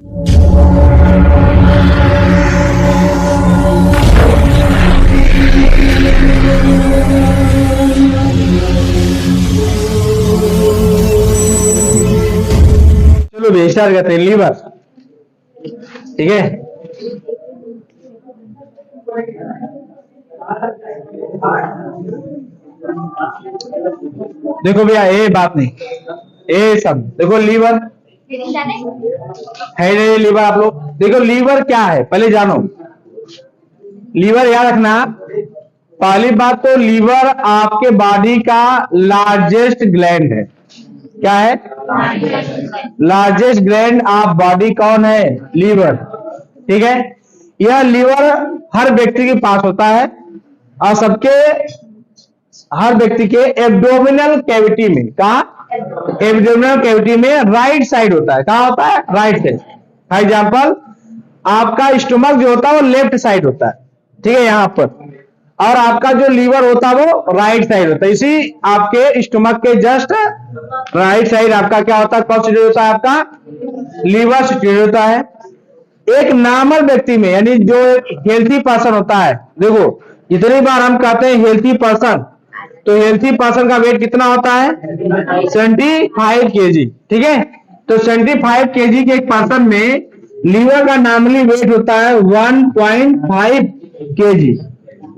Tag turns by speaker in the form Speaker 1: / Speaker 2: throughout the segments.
Speaker 1: चलो बेस्टार कहते हैं लीवर। ठीक है, देखो भैया ये बात नहीं, ये सब देखो लीवर है नहीं लीवर। आप लोग देखो लीवर क्या है पहले जानो। लीवर याद रखना, पहली बात तो लीवर आपके बॉडी का लार्जेस्ट ग्लैंड है। क्या है? लार्जेस्ट ग्लैंड ऑफ बॉडी कौन है? लीवर। ठीक है, यह लीवर हर व्यक्ति के पास होता है और सबके हर व्यक्ति के एब्डोमिनल कैविटी में, कहा? एब्डोमिनल कैविटी में राइट साइड होता है। कहा होता है? Right side. फॉर एग्जाम्पल आपका स्टमक जो होता है वो लेफ्ट साइड होता है, ठीक है, यहां पर, और आपका जो लीवर होता है वो राइट साइड होता है। इसी आपके स्टमक के जस्ट राइट साइड आपका क्या होता है? कौन सिचुएट होता है? आपका लीवर सिचुएट होता है। एक नॉर्मल व्यक्ति में, यानी जो एक हेल्थी पर्सन होता है, देखो जितनी बार हम कहते हैं हेल्थी पर्सन, तो हेल्थी पर्सन का वेट कितना होता है? 75 kg। ठीक है, तो 75 kg के एक पर्सन में लीवर का नॉर्मली वेट होता है 1.5 kg।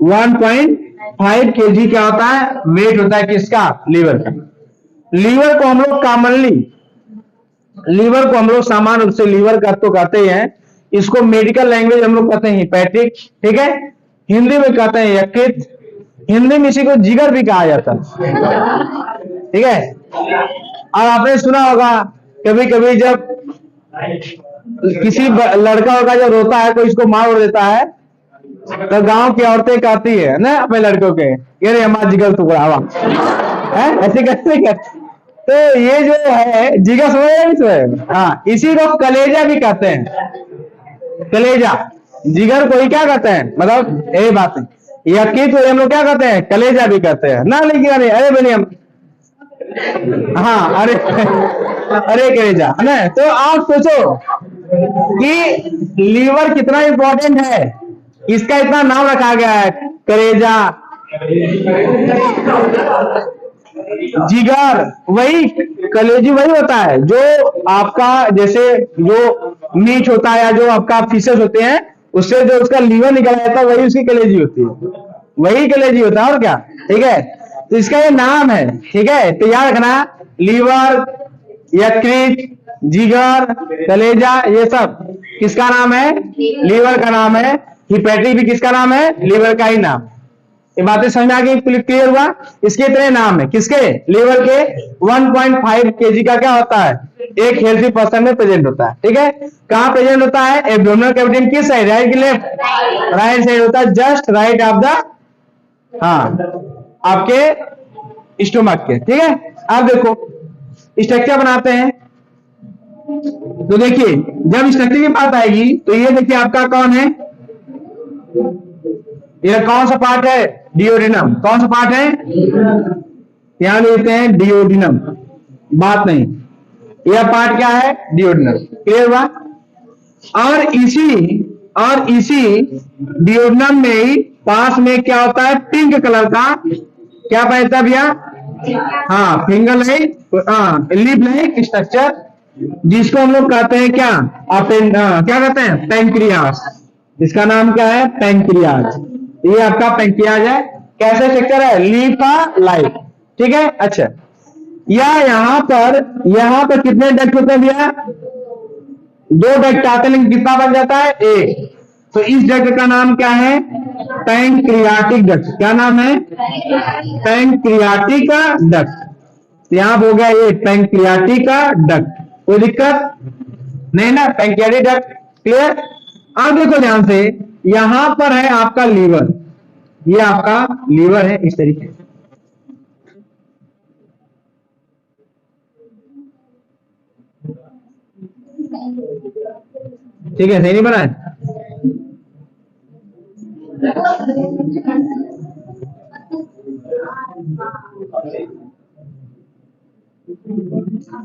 Speaker 1: 1.5 kg क्या होता है? वेट होता है किसका? लीवर का। लीवर को हम लोग कॉमनली, लीवर को हम लोग सामान्य रूप से लीवर का तो कहते हैं, इसको मेडिकल लैंग्वेज हम लोग कहते हैं हिपैटिक। ठीक है, हिंदी में कहते हैं यकृत, हिंदी में इसी को जिगर भी कहा जाता है। ठीक है, और आपने सुना होगा कभी कभी जब किसी लड़का होगा जब रोता है, कोई इसको मार देता है, तो गांव की औरतें कहती है ना अपने लड़कों के, ये रे हमारा जिगर टुकड़ा हुआ है, ऐसे कैसे करते। तो ये जो है जिगर, समझ? हाँ, इसी को कलेजा भी कहते हैं। कलेजा, जिगर को ही क्या कहते हैं? मतलब ये बात है, यकृत को हम लोग क्या कहते हैं? कलेजा भी कहते हैं ना। लेकिन अरे अरे बनी हम, हाँ, अरे अरे कलेजा है ना। तो आप सोचो कि लीवर कितना इंपॉर्टेंट है, इसका इतना नाम रखा गया है, कलेजा, जिगर। वही कलेजी वही होता है जो आपका, जैसे जो मीट होता है या जो आपका फिशेस होते हैं, उससे जो उसका लीवर निकला जाता है वही उसकी कलेजी होती है, वही कलेजी होता है, और क्या। ठीक है, तो इसका ये नाम है। ठीक है, तो याद रखना, लीवर, यकृत, जिगर, कलेजा, ये सब किसका नाम है? लीवर का नाम है। हिपैटिक भी किसका नाम है? लीवर का ही नाम। ये बातें समझ में आ गई? क्लियर हुआ? इसके इतने नाम है किसके? लीवर के। 1.5 kg का क्या होता है? एक हेल्थी पर्सन में प्रेजेंट होता है। ठीक है, कहां प्रेजेंट होता है? एब्डोमिनल कैविटी में। किस साइड? राइट की लेफ्ट? राइट साइड होता है, जस्ट राइट ऑफ द, हाँ, आपके स्टोमक के। ठीक है, अब देखो स्ट्रक्चर बनाते हैं। तो देखिए जब स्ट्रक्चर की बात आएगी तो ये देखिए आपका कौन है? ये कौन सा पार्ट है? डियोडिनम। कौन सा पार्ट है? यहां लिखते हैं डियोडिनम, बात नहीं, यह पार्ट क्या है? डियोडिनम। क्लियर हुआ? और इसी डियोडिनम में ही पास में क्या होता है? पिंक कलर का क्या पैसा भैया? हाँ, finger like, lip like structure, जिसको हम लोग कहते हैं क्या? क्या कहते हैं? पैंक्रियास। इसका नाम क्या है? पैंक्रियाज। ये आपका पैंक्रियाज है। कैसे स्ट्रक्चर है? लीफा लाइक। ठीक है, अच्छा, यहाँ पर कितने डक्ट होते हैं भैया? 2 डक्ट आते हैं, लेकिन कितना बन जाता है? 1। तो इस डक्ट का नाम क्या है? Pancreatic duct. क्या नाम है? Pancreatic duct. यहां हो गया ये पैंक्रियाटिक डक्ट, कोई दिक्कत नहीं ना? Pancreatic duct clear? अब देखो ध्यान से, यहां पर है आपका लीवर, ये आपका लीवर है इस तरीके से। ठीक है, सही नहीं बना है?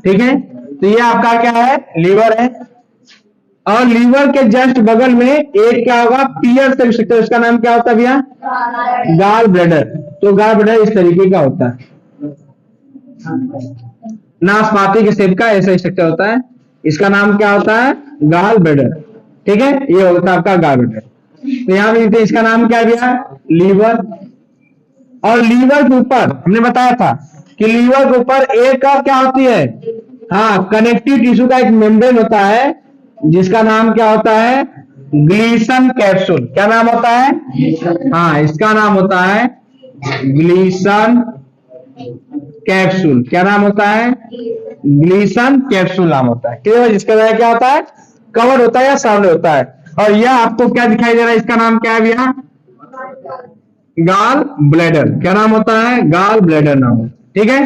Speaker 1: ठीक है, तो ये आपका क्या है? लीवर है। और लीवर के जस्ट बगल में एक क्या होगा, पियर सेल स्ट्रक्चर, इसका नाम क्या होता है भैया, गाल ब्लैडर। तो गाल ब्लैडर इस तरीके का होता है, नाशपाती के सेब का ऐसा स्ट्रक्चर होता है, इसका नाम क्या होता है, गाल ब्लैडर। ठीक है, ये होता है आपका गाल ब्लैडर। तो यहां पे इसका नाम क्या है भैया, लीवर। और लीवर के ऊपर हमने बताया था कि लीवर के ऊपर एक का क्या होती है, हाँ, कनेक्टिव टिश्यू का एक मेम्ब्रेन होता है जिसका नाम क्या होता है, ग्लीसन कैप्सूल। क्या नाम होता है, हाँ, इसका नाम होता है ग्लीसन कैप्सूल। क्या नाम होता है, ग्लीसन कैप्सूल नाम होता है। ठीक है, जिसका वजह क्या होता है, कवर होता है या सामने होता है। और यह आपको क्या दिखाई दे रहा है, इसका नाम क्या है भैया, गाल ब्लैडर। क्या नाम होता है, गाल ब्लैडर नाम है। ठीक है,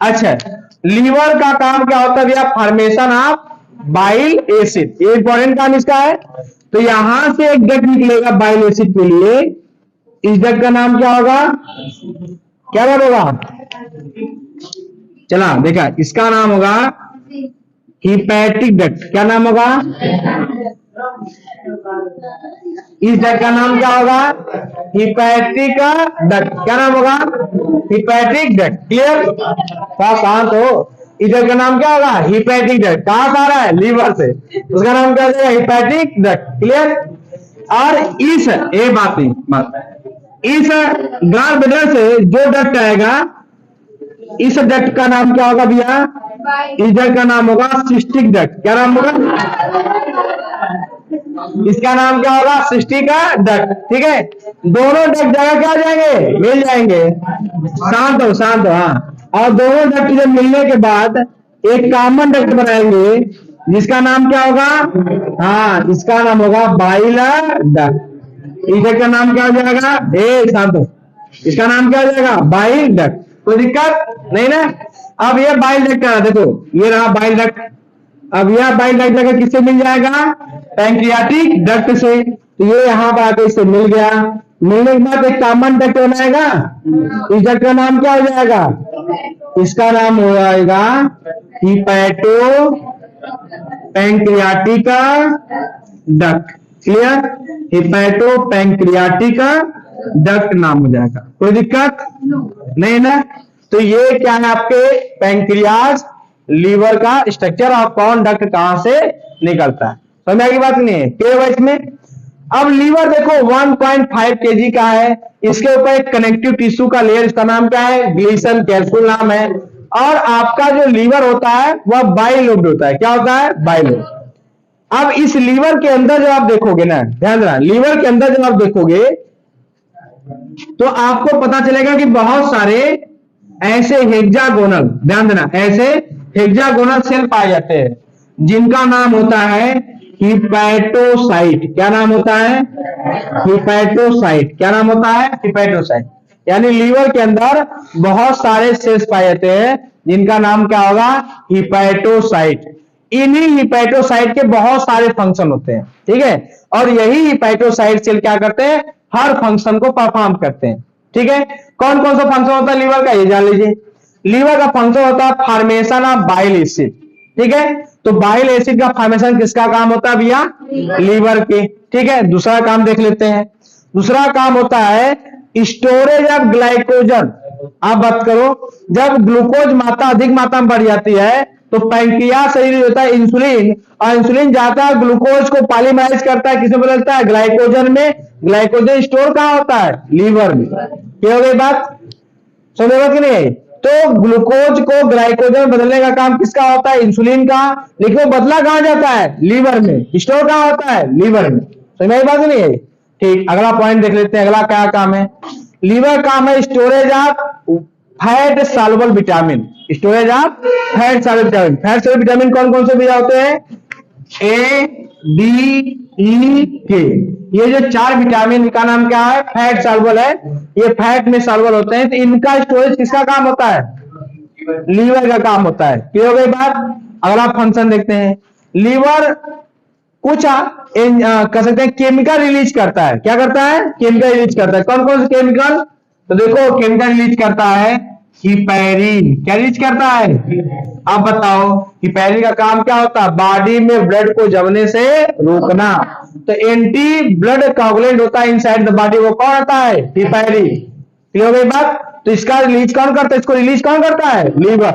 Speaker 1: अच्छा, लीवर का काम क्या होता है भैया, फॉर्मेशन ऑफ बाइल एसिड। ये इंपॉर्टेंट काम इसका है। तो यहां से एक डक्ट निकलेगा बाइल एसिड के लिए, इस डक्ट का नाम क्या होगा, क्या नाम होगा, चला देखा, इसका नाम होगा हिपैटिक डक्ट। क्या नाम होगा, इस डक्ट का नाम क्या होगा, हिपैटिक डक्ट। क्या नाम होगा, हिपैटिक डक्ट। क्लियर, थोड़ा शांत हो। इस डक्ट का नाम क्या होगा, हिपैटिक डक्ट। कहां से आ रहा है, लीवर से, उसका नाम क्या होगा, हिपैटिक डक्ट। क्लियर। और इस ये बात इस गाल ब्लैडर से जो डक्ट आएगा, इस डक्ट का नाम क्या होगा भैया, इस डक्ट का नाम होगा सिस्टिक डक्ट। क्या नाम होगा, इसका नाम क्या होगा, सिस्टिक डक्ट। ठीक है, दोनों डक्ट जगह क्या जाएंगे, मिल जाएंगे। शांत हो, शांत हो, हाँ। और दोनों डक्ट जब मिलने के बाद एक कॉमन डक्ट बनाएंगे जिसका नाम क्या होगा, हाँ, इसका नाम होगा बाइल डक्ट। इस डक्ट का नाम क्या हो जाएगा, शांत हो, इसका नाम क्या हो जाएगा, बाइल डक्ट। कोई दिक्कत नहीं ना। अब ये बाइल डक्ट है, देखो ये रहा बाइल डक्ट। अब यह बाइल डक्ट जगह किससे मिल जाएगा, पैंक्रियाटिक डक्ट से। तो ये यहाँ पर आके इससे मिल गया, मिलने के बाद एक कॉमन डक्ट बनाएगा, इस डक्ट का नाम क्या हो जाएगा, इसका नाम हो जाएगा hepato pancreatic duct. Clear, hepato pancreatic duct नाम हो जाएगा। कोई दिक्कत नहीं ना। तो ये क्या है, आपके पैंक्रियाज लीवर का स्ट्रक्चर और कौन डक्ट कहां से निकलता है, समझ की बात नहीं है। क्लियर इसमें। अब लीवर देखो 1.5 kg का है, इसके ऊपर एक कनेक्टिव टिश्यू का लेयर, इसका नाम क्या है, ग्लीसन कैप्सूल नाम है। और आपका जो लीवर होता है वह बाइलोब्ड होता है। क्या होता है, बाइलोब्ड। अब इस लीवर के अंदर जब आप देखोगे ना, ध्यान देना, लीवर के अंदर जब आप देखोगे तो आपको पता चलेगा कि बहुत सारे ऐसे हेक्सागोनल, ध्यान देना, ऐसे हेक्सागोनल सेल पाए जाते हैं जिनका नाम होता है हिपैटोसाइट। क्या नाम होता है, हिपैटोसाइट। क्या नाम होता है, हिपैटोसाइट। यानी लीवर के अंदर बहुत सारे सेल्स पाए जाते हैं जिनका नाम क्या होगा, हिपैटोसाइट। इन्हीं हिपैटोसाइट के बहुत सारे फंक्शन होते हैं। ठीक है, और यही हिपैटोसाइट सेल क्या करते हैं, हर फंक्शन को परफॉर्म करते हैं। ठीक है, कौन कौन सा फंक्शन होता है लीवर का, ये जान लीजिए। लीवर का फंक्शन होता है फॉर्मेशन ऑफ बाइल एसिड। ठीक है, तो बाइल एसिड का फॉर्मेशन किसका काम होता है भैया, लीवर के। ठीक है, दूसरा काम देख लेते हैं। दूसरा काम होता है स्टोरेज ऑफ ग्लाइकोजन। आप बात करो, जब ग्लूकोज मात्रा अधिक मात्रा में बढ़ जाती है तो पैंक्रियास शरीर होता है इंसुलिन, और इंसुलिन जाता है ग्लूकोज को पॉलीमराइज करता है, किसमें बदलता है, ग्लाइकोजन में। ग्लाइकोजन स्टोर कहां होता है, लीवर में। क्या हो गई बात, समझ कि नहीं। तो ग्लूकोज को ग्लाइकोजन बदलने का काम किसका होता है, इंसुलिन का। लेकिन वो बदला कहां जाता है, लीवर में। स्टोर कहां होता है, लीवर में। समझ बात नहीं है। ठीक, अगला पॉइंट देख लेते हैं। अगला क्या काम है, लीवर काम है storage of fat soluble vitamin. Storage of fat soluble vitamin. Fat soluble vitamin कौन कौन से भैया होते हैं, ए, डी, ई, के। ये जो 4 विटामिन का नाम क्या है, फैट सॉल्युबल है। ये फैट में सॉल्युबल होते हैं। तो इनका स्टोरेज किसका काम होता है, लीवर का काम होता है। क्लियर हो गई बात। अगला फंक्शन देखते हैं। लीवर कुछ कह सकते हैं केमिकल रिलीज करता है। क्या करता है, केमिकल रिलीज करता है। कौन कौन से केमिकल, तो देखो केमिकल रिलीज करता है हिपैरिन क्या रिलीज करता है? अब बताओ हिपैरिन का काम क्या होता है? बॉडी में ब्लड को जमने से रोकना। तो एंटी ब्लड कोगुलेंट होता है इनसाइड द बॉडी, वो कौन होता है? हिपैरिन। क्लियर हो गई बात? तो इसका रिलीज कौन करता है? इसको रिलीज कौन करता है? लीवर।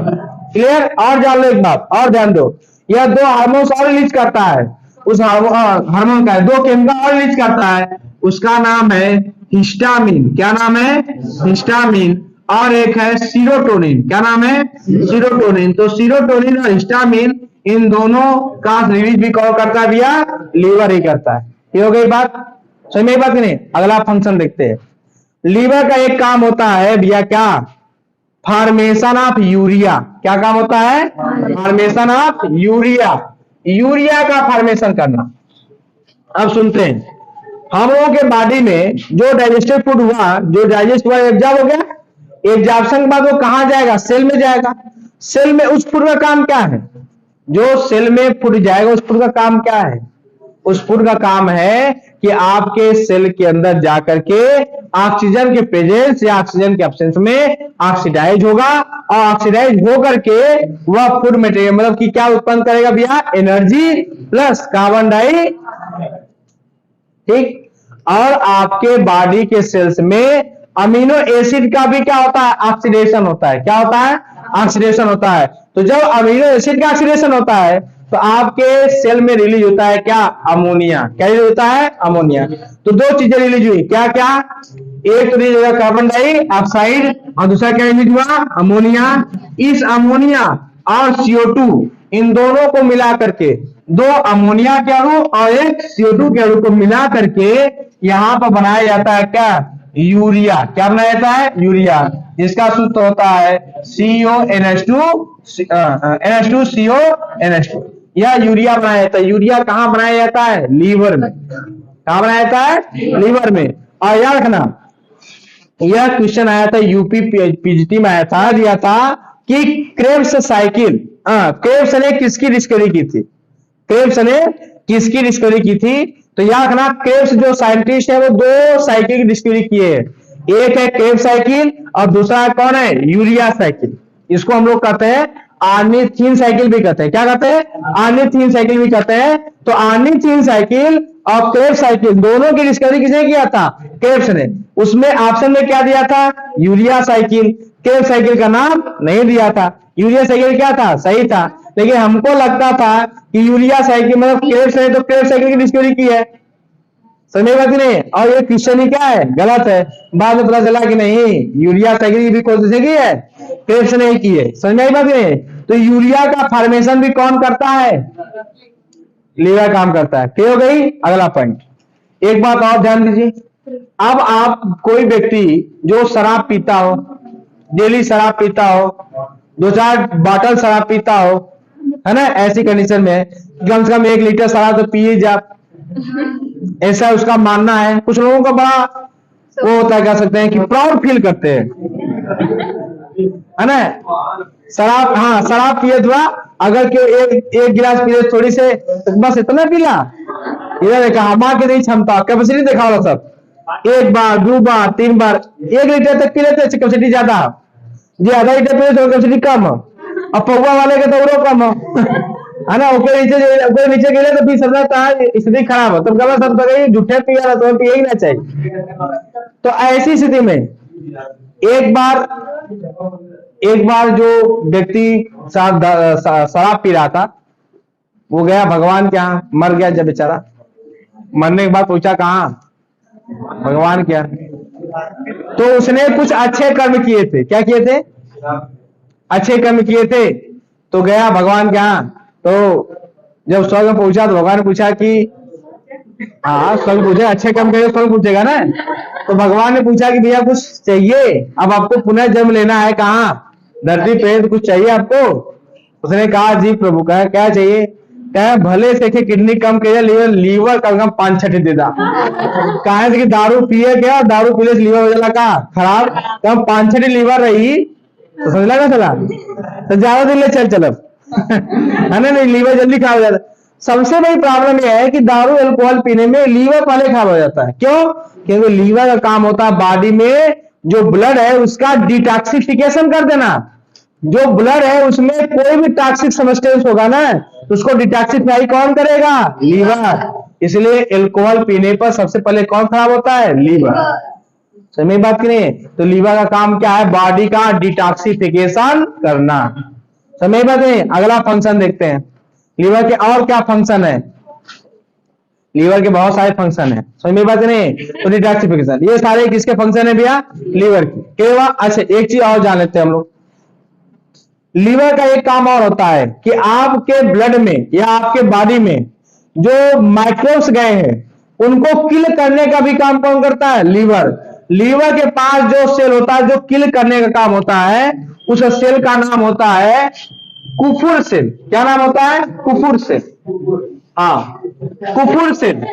Speaker 1: क्लियर? और जान लो एक बात और ध्यान दो, यह दो हार्मोन्स और रिलीज करता है। उस हार्मोन का दो केमिकल और रिलीज करता है, उसका नाम है हिस्टामिन। क्या नाम है? हिस्टामिन। और एक है सीरोटोनिन। क्या नाम है? सीरोटोनिन। तो सीरोटोनिन और हिस्टामिन इन दोनों का रिलीज भी कौन करता है भैया? लीवर ही करता है। ये हो गई बात? समझ में आई बात नहीं? अगला फंक्शन देखते हैं। लीवर का एक काम होता है भैया क्या? Formation of urea. क्या काम होता है? Formation of urea. यूरिया का फॉर्मेशन करना। अब सुनते हैं, हम लोगों के बॉडी में जो डाइजेस्टेड फूड हुआ, जो डाइजेस्ट हुआ, एब्जॉर्ब हो गया। एब्जॉर्प्शन के बाद वो कहां जाएगा? सेल में जाएगा। सेल में उस फूड का काम क्या है? जो सेल में फूड जाएगा उस फूड का काम क्या है? उस फूड का काम है कि आपके सेल के अंदर जाकर के ऑक्सीजन के प्रेजेंस या ऑक्सीजन के एब्सेंस में ऑक्सीडाइज होगा, और ऑक्सीडाइज होकर के वह फूड मटेरियल मतलब कि क्या उत्पन्न करेगा भैया? एनर्जी प्लस कार्बन डाई, ठीक। और आपके बॉडी के सेल्स में अमीनो एसिड का भी क्या होता है? ऑक्सीडेशन होता है। क्या होता है? ऑक्सीडेशन होता है। तो जब अमीनो एसिड का ऑक्सीडेशन होता है तो आपके सेल में रिलीज होता है क्या? अमोनिया। क्या रिलीज होता है? अमोनिया। तो दो चीजें रिलीज हुई, क्या क्या? एक तो रिलीज हुआ कार्बन डाइऑक्साइड और दूसरा क्या रिलीज हुआ? अमोनिया। इस अमोनिया और CO2 इन दोनों को मिला करके, दो अमोनिया के अणु और एक CO2 के अणु को मिला करके यहां पर बनाया जाता है क्या? यूरिया। क्या बनाया जाता है? यूरिया। जिसका सूत्र होता है NH2CO NH2। यह यूरिया बनाया जाता है। यूरिया कहां बनाया जाता है? लीवर में। कहां बनाया जाता है? लीवर में। और याद रखना, यह क्वेश्चन आया था यूपी PGT में आया था, दिया था कि क्रेब्स साइकिल, क्रेब्स ने किसकी डिस्कवरी की थी? क्रेब्स ने किसकी डिस्कवरी की थी? तो याद रखना, क्रेब्स जो साइंटिस्ट है वो दो साइकिल की डिस्कवरी किए हैं। एक है क्रेब्स साइकिल और दूसरा कौन है? Urea cycle. इसको हम लोग कहते हैं आर्निथीन साइकिल भी कहते हैं। क्या कहते हैं? आर्निथीन साइकिल भी कहते हैं। तो आर्निथीन साइकिल और क्रेब्स साइकिल दोनों की डिस्कवरी किसने किया था? क्रेब्स ने। उसमें ऑप्शन में क्या दिया था? Urea cycle. क्रेब्स साइकिल का नाम नहीं दिया था। यूरिया साइकिल क्या था? सही था। लेकिन हमको लगता था कि यूरिया साइकिल मतलब क्रेब्स ने तो क्रेब्स साइकिल की डिस्कवरी की है। समझ बात नहीं? और ये क्वेश्चन ही क्या है? गलत है। बाद में पता चला कि नहीं, यूरिया साइकिल की भी कोशिश की है, क्रेब्स ने की है। समझ आई बात नहीं? तो यूरिया का फॉर्मेशन भी कौन करता है? लीवर काम करता है। क्लियर हो गई? अगला पॉइंट, एक बात और ध्यान दीजिए। अब आप कोई व्यक्ति जो शराब पीता हो, डेली शराब पीता हो, 2-4 बॉटल शराब पीता हो, है ना, ऐसी कंडीशन में कम से कम 1 लीटर शराब तो पिए जा, ऐसा उसका मानना है। कुछ लोगों का बड़ा वो होता है, कह सकते हैं कि प्राउड फील करते हैं, है ना। शराब, हाँ शराब पिए थोड़ा, अगर क्यों एक गिलास पिए थोड़ी से, बस इतना पीला, इधर देखा हमा की नहीं क्षमता, कैपेसिटी देखा होगा सब, 1 बार 2 बार 3 बार 1 लीटर तक पी लेते, कैपेसिटी ज्यादा जी, आधा लीटर पी तो कैपेसिटी कम, अब पौवा वाले के तो और कम है ना। ऊपर नीचे गिरे तो पी सकता है, स्थिति खराब है, तुम सब तो झूठे पी रहा, तो पिए ही ना चाहिए। तो ऐसी स्थिति में एक बार जो व्यक्ति शराब पी रहा था, वो गया भगवान के यहाँ, मर गया जब बेचारा। मरने के बाद पूछा कहाँ? भगवान के यहाँ। तो उसने कुछ अच्छे कर्म किए थे। क्या किए थे? अच्छे कर्म किए थे। तो गया भगवान के यहाँ, तो जब स्वर्ग में पहुंचा तो भगवान ने पूछा कि हाँ स्वर्ग पूछे, अच्छे कर्म करेगा स्वर्ग पूछेगा ना। तो भगवान ने पूछा कि भैया कुछ चाहिए, अब आपको पुनः जन्म लेना है, कहाँ? धरती पे, तो कुछ चाहिए आपको? उसने कहा जी प्रभु, कहा क्या चाहिए? कहा भले से किडनी कम किया, लीवर कम 5-6 दे दा। कहा कि दारू पिए क्या, दारू पीने से लीवर हो जाला का खराब, कम 5-6 लीवर रही तो समझ लगा चला, तो ज्यादा दिन ले चलब है ना, नहीं लीवर जल्दी खराब हो जाता। सबसे बड़ी प्रॉब्लम यह है कि दारू अल्कोहल पीने में लीवर पहले खराब हो जाता है। क्यों? क्योंकि लीवर का काम होता है बॉडी में जो ब्लड है उसका डिटॉक्सिफिकेशन कर देना। जो ब्लड है उसमें कोई भी टॉक्सिक सब्सटेंस होगा ना, तो उसको डिटॉक्सिफाई कौन करेगा? लीवर। इसलिए अल्कोहल पीने पर सबसे पहले कौन खराब होता है? लीवर। समझ बात की नहीं? तो लीवर का काम क्या है? बॉडी का डिटॉक्सिफिकेशन करना। समझ बात नहीं? अगला फंक्शन देखते हैं लीवर के और क्या फंक्शन है। लीवर के बहुत सारे फंक्शन है, समझ में बात नहीं? तो डिटॉक्सिफिकेशन, ये सारे किसके फंक्शन है भैया? लीवर की। केवल अच्छा एक चीज और जान लेते हैं हम लोग। लीवर का एक काम और होता है कि आपके ब्लड में या आपके बॉडी में जो माइक्रोब्स गए हैं उनको किल करने का भी काम कौन करता है? लीवर। लीवर के पास जो सेल होता है जो किल करने का काम होता है, उस सेल का नाम होता है कुफुर सेल। क्या नाम होता है? कुफुर सेल। हाँ, कुफुर सेल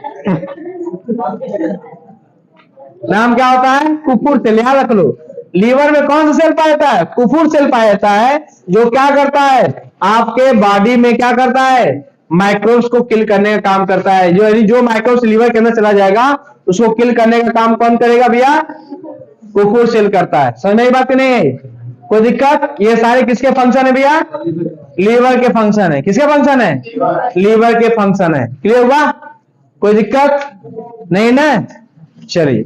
Speaker 1: नाम क्या होता है? कुफुर सेल। याद रख लो, लीवर में कौन सा सेल पाया जाता है? कुफुर सेल पाया जाता है, जो क्या करता है? आपके बॉडी में क्या करता है? माइक्रोब्स को किल करने का काम करता है। जो माइक्रोब्स लीवर के अंदर चला जाएगा उसको किल करने का काम कौन करेगा भैया? कुफुर सेल करता है। समझ में बात नहीं? कोई दिक्कत? ये सारे किसके फंक्शन है भैया? लीवर के फंक्शन है। किसके फंक्शन है? लीवर के फंक्शन है। क्लियर हुआ? कोई दिक्कत नहीं ना? चलिए